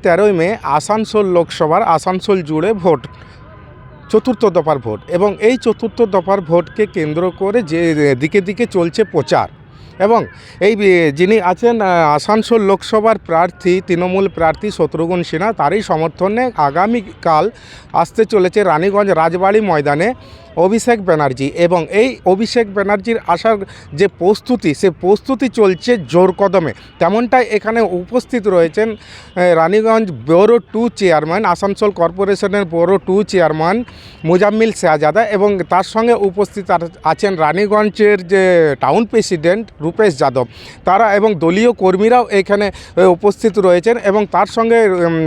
13 মে আসানসোল লোকসভার আসানসোল জুড়ে ভোট, চতুর্থ দফার ভোট, এবং এই চতুর্থ দফার ভোটকে কেন্দ্র করে যে দিকে দিকে চলছে প্রচার। এবং এই যিনি আছেন আসানসোল লোকসভার প্রার্থী, তৃণমূল প্রার্থী শত্রুঘ্ন সিনহা, তারই সমর্থনে আগামীকাল আসতে চলেছে রানীগঞ্জ রাজবাড়ি ময়দানে অভিষেক ব্যানার্জি। এবং এই অভিষেক ব্যানার্জির আসার যে প্রস্তুতি, সে প্রস্তুতি চলছে জোর কদমে। তেমনটাই এখানে উপস্থিত রয়েছেন রানীগঞ্জ ব্যুরো 2 চেয়ারম্যান, আসানসোল কর্পোরেশনের ব্যুরো 2 চেয়ারম্যান মুজাম্মিল শাহজাদা, এবং তার সঙ্গে উপস্থিত আছেন রানীগঞ্জের যে টাউন প্রেসিডেন্ট রূপেশ যাদব, তারা এবং দলীয় কর্মীরাও এখানে উপস্থিত রয়েছেন। এবং তার সঙ্গে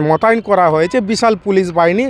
মোতায়েন করা হয়েছে বিশাল পুলিশ বাহিনী।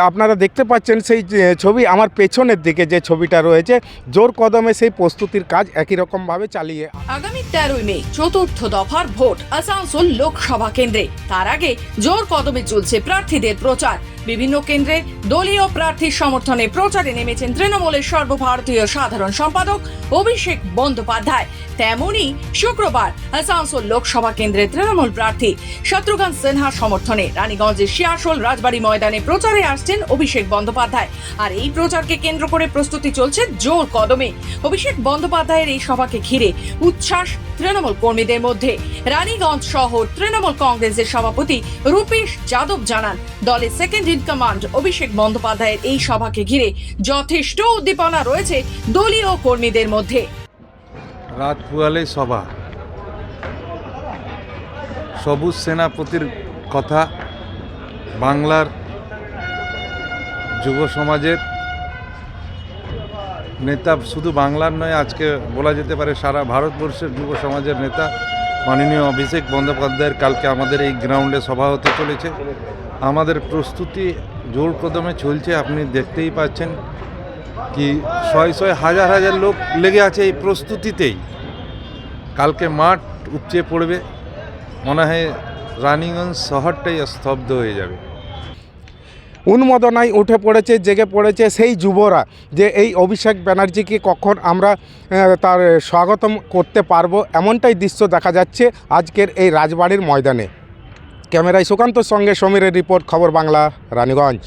আপনারা দেখতে পাচ্ছেন সেই ছবি আমার পেছনের দিকে যে ছবিটা রয়েছে, জোর কদমে সেই প্রস্তুতির কাজ একই রকমভাবে চালিয়ে। আগামী 13 মে চতুর্থ দফার ভোট আসানসোল লোকসভা কেন্দ্রে। তার আগে জোর কদমে চলছে প্রার্থীদের প্রচার। বিভিন্ন কেন্দ্রে দলীয় প্রার্থীর সমর্থনে প্রচারে নেমেছেন তৃণমূলের সর্বভারতীয় সাধারণ সম্পাদক অভিষেক বন্দ্যোপাধ্যায়। তেমনি শুক্রবার আসানসোল লোকসভা কেন্দ্রের তৃণমূল প্রার্থী শত্রুঘ্ন সিনহার সমর্থনে রানীগঞ্জের শিয়াশোল রাজবাড়ি ময়দানে প্রচারে আসছেন অভিষেক বন্দ্যোপাধ্যায়। আর এই প্রচারকে কেন্দ্র করে প্রস্তুতি চলছে জোর কদমে। অভিষেক বন্দ্যোপাধ্যায়ের এই সভাকে ঘিরে উচ্ছ্বাস তৃণমূল কর্মীদের মধ্যে। রানীগঞ্জ শহর তৃণমূল কংগ্রেসের সভাপতি রূপেশ যাদব জানান, দলের সেকেন্ড ইন কমান্ড অভিষেক বন্দ্যোপাধ্যায়ের এই সভাকে ঘিরে যথেষ্ট উদ্দীপনা রয়েছে দলীয় কর্মীদের মধ্যে। রাত পুয়ালে সভা, সবুজ সেনাপতির কথা, বাংলার যুব সমাজের নেতা, শুধু বাংলার নয়, আজকে বলা যেতে পারে সারা ভারতবর্ষের যুব সমাজের নেতা মাননীয় অভিষেক বন্দ্যোপাধ্যায়ের কালকে আমাদের এই গ্রাউন্ডে সভা হতে চলেছে। আমাদের প্রস্তুতি জোর কদমে চলছে। আপনি দেখতেই পাচ্ছেন কি শয়ে হাজার হাজার লোক লেগে আছে এই প্রস্তুতিতেই। কালকে মাঠ উপচে পড়বে, মনে হয় রানীগঞ্জ শহরটাই স্তব্ধ হয়ে যাবে। উন্মাদনায় উঠে পড়েছে, জেগে পড়েছে সেই যুবরা, যে এই অভিষেক ব্যানার্জিকে কখন আমরা তার স্বাগতম করতে পারবো, এমনটাই দৃশ্য দেখা যাচ্ছে আজকের এই রাজবাড়ির ময়দানে। ক্যামেরায় সুকান্তর সঙ্গে সমীরের রিপোর্ট, খবর বাংলা, রানীগঞ্জ।